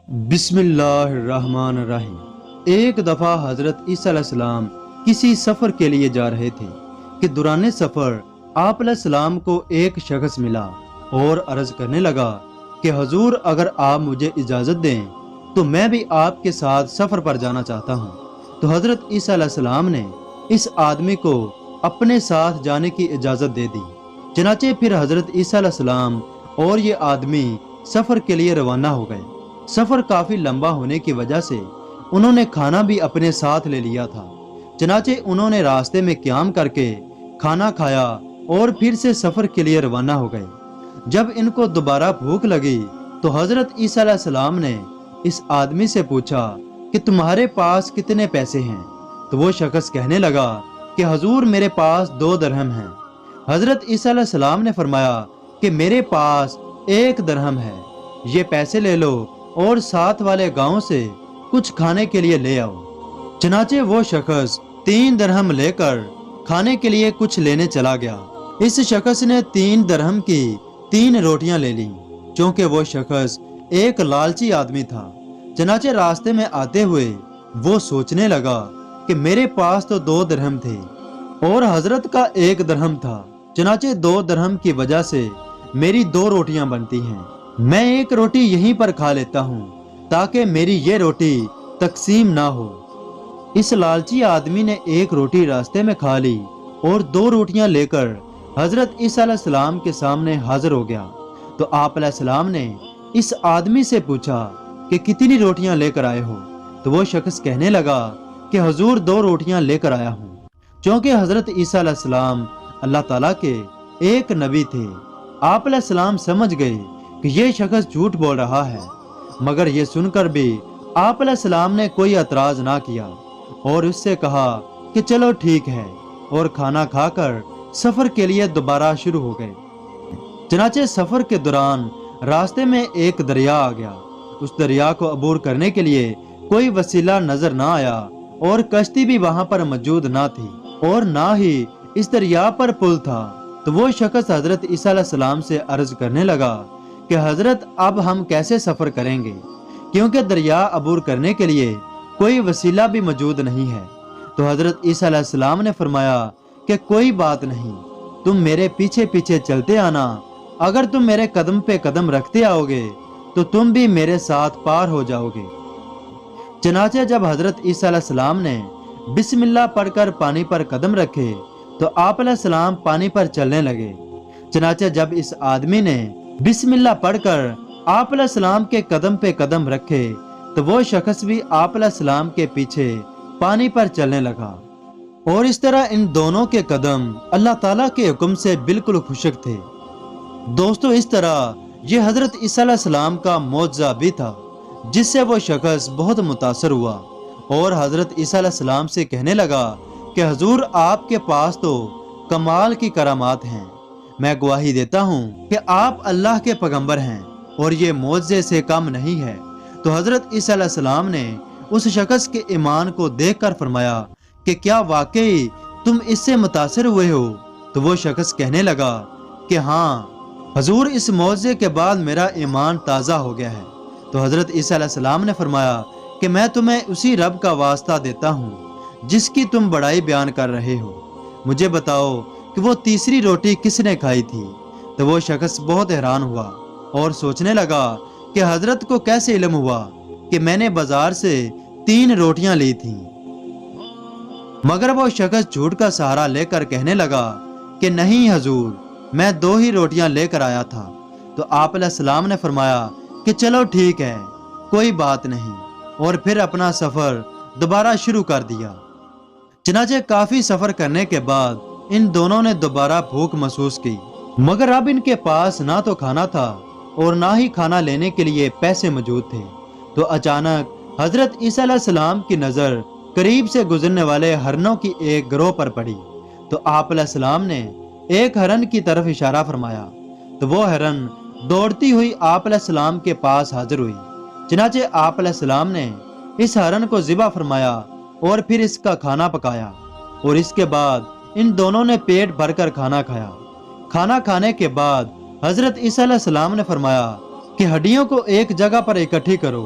بسم اللہ الرحمن الرحیم۔ ایک دفعہ حضرت عیسیٰ علیہ السلام کسی سفر کے لیے جا رہے تھے کہ دوران سفر آپ علیہ السلام کو ایک شخص ملا اور عرض کرنے لگا کہ حضور اگر آپ مجھے اجازت دیں تو میں بھی آپ کے ساتھ سفر پر جانا چاہتا ہوں۔ تو حضرت عیسیٰ علیہ السلام نے اس آدمی کو اپنے ساتھ جانے کی اجازت دے دی۔ چنانچہ پھر حضرت عیسیٰ علیہ السلام اور یہ آدمی سفر کے لیے روانہ ہو گئے۔ سفر کافی لمبا ہونے کی وجہ سے انہوں نے کھانا بھی اپنے ساتھ لے لیا تھا۔ چنانچہ انہوں نے راستے میں قیام کر کے کھانا کھایا اور پھر سے سفر کے لیے روانہ ہو گئے۔ جب ان کو دوبارہ بھوک لگی تو حضرت عیسیٰ علیہ السلام نے اس آدمی سے پوچھا کہ تمہارے پاس کتنے پیسے ہیں؟ تو وہ شخص کہنے لگا کہ حضور میرے پاس 2 درہم ہیں۔ حضرت عیسیٰ علیہ السلام نے فرمایا کہ میرے پاس 1 درہم ہے، یہ پیسے لے لو اور ساتھ والے گاؤں سے کچھ کھانے کے لیے لے آؤ۔ چنانچہ وہ شخص 3 درہم لے کر کھانے کے لیے کچھ لینے چلا گیا۔ اس شخص نے 3 درہم کی 3 روٹیاں لے لیں، چونکہ وہ شخص ایک لالچی آدمی تھا۔ چنانچہ راستے میں آتے ہوئے وہ سوچنے لگا کہ میرے پاس تو 2 درہم تھے اور حضرت کا 1 درہم تھا، چنانچہ 2 درہم کی وجہ سے میری 2 روٹیاں بنتی ہیں، میں 1 روٹی یہیں پر کھا لیتا ہوں تاکہ میری یہ روٹی تقسیم نہ ہو۔ اس لالچی آدمی نے 1 روٹی راستے میں کھا لی اور 2 روٹیاں لے کر حضرت عیسیٰ علیہ السلام کے سامنے حاضر ہو گیا۔ تو آپ علیہ السلام نے اس آدمی سے پوچھا کہ کتنی روٹیاں لے کر آئے ہو؟ تو وہ شخص کہنے لگا کہ حضور 2 روٹیاں لے کر آیا ہوں، چونکہ حضرت عیسیٰ علیہ السلام اللہ تعالیٰ کے ایک نبی تھے۔ آپ علیہ السلام سمجھ گئے کہ یہ شخص جھوٹ بول رہا ہے، مگر یہ سن کر بھی آپ علیہ السلام نے کوئی اعتراض نہ کیا اور اس سے کہا کہ چلو ٹھیک ہے، اور کھانا کھا کر سفر کے لیے دوبارہ شروع ہو گئے۔ چنانچہ سفر کے دوران راستے میں ایک دریا آ گیا۔ اس دریا کو عبور کرنے کے لیے کوئی وسیلہ نظر نہ آیا اور کشتی بھی وہاں پر موجود نہ تھی اور نہ ہی اس دریا پر پل تھا۔ تو وہ شخص حضرت عیسیٰ علیہ السلام سے عرض کرنے لگا کہ حضرت اب ہم کیسے سفر کریں گے، کیونکہ دریا عبور کرنے کے لیے کوئی وسیلہ بھی موجود نہیں ہے۔ تو حضرت عیسیٰ علیہ السلام نے فرمایا کہ کوئی بات نہیں، تم میرے پیچھے پیچھے چلتے آنا، اگر تم میرے قدم پہ قدم رکھتے آؤ گے تو تم بھی میرے ساتھ پار ہو جاؤ گے۔ چنانچہ جب حضرت عیسیٰ علیہ السلام نے بسم اللہ پڑھ کر پانی پر قدم رکھے تو آپ علیہ السلام پانی پر چلنے لگے۔ چنانچہ جب اس آدمی نے بسم اللہ پڑھ کر آپ علیہ السلام کے قدم پہ قدم رکھے تو وہ شخص بھی آپ علیہ السلام کے پیچھے پانی پر چلنے لگا، اور اس طرح ان دونوں کے قدم اللہ تعالیٰ کے حکم سے بالکل خشک تھے۔ دوستو، اس طرح یہ حضرت عیسیٰ علیہ السلام کا معجزہ بھی تھا، جس سے وہ شخص بہت متاثر ہوا اور حضرت عیسیٰ علیہ السلام سے کہنے لگا کہ حضور آپ کے پاس تو کمال کی کرامات ہیں، میں گواہی دیتا ہوں کہ آپ اللہ کے پیغمبر ہیں اور یہ معجزے سے کم نہیں ہے۔ تو حضرت عیسیٰ علیہ السلام نے اس شخص کے ایمان کو دیکھ کر فرمایا کہ کیا واقعی تم اس سے متاثر ہوئے ہو؟ تو وہ شخص کہنے لگا کہ ہاں حضور، اس معجزے کے بعد میرا ایمان تازہ ہو گیا ہے۔ تو حضرت عیسیٰ علیہ السلام نے فرمایا کہ میں تمہیں اسی رب کا واسطہ دیتا ہوں جس کی تم بڑائی بیان کر رہے ہو، مجھے بتاؤ کہ وہ تیسری روٹی کس نے کھائی تھی؟ تو وہ شخص بہت حیران ہوا اور سوچنے لگا کہ حضرت کو کیسے علم ہوا کہ میں نے بازار سے 3 روٹیاں لی تھیں، مگر وہ شخص جھوٹ کا سہارا لے کر کہنے لگا کہ نہیں حضور، میں 2 ہی روٹیاں لے کر آیا تھا۔ تو آپ علیہ السلام نے فرمایا کہ چلو ٹھیک ہے، کوئی بات نہیں، اور پھر اپنا سفر دوبارہ شروع کر دیا۔ چنانچہ کافی سفر کرنے کے بعد ان دونوں نے دوبارہ بھوک محسوس کی، مگر اب ان کے پاس نہ تو کھانا تھا اور نہ ہی کھانا لینے کے لیے پیسے موجود تھے۔ تو اچانک حضرت عیسیٰ علیہ السلام کی نظر قریب سے گزرنے والے ہرنوں کی ایک گروہ پر پڑی۔ تو آپ علیہ السلام نے ایک ہرن کی طرف اشارہ فرمایا تو وہ ہرن دوڑتی ہوئی آپ علیہ السلام کے پاس حاضر ہوئی۔ چنانچہ آپ علیہ السلام نے اس ہرن کو ذبح فرمایا اور پھر اس کا کھانا پکایا، اور اس کے بعد ان دونوں نے پیٹ بھر کر کھانا کھایا۔ کھانا کھانے کے بعد حضرت عیسیٰ علیہ السلام نے فرمایا کہ ہڈیوں کو ایک جگہ پر اکٹھی کرو۔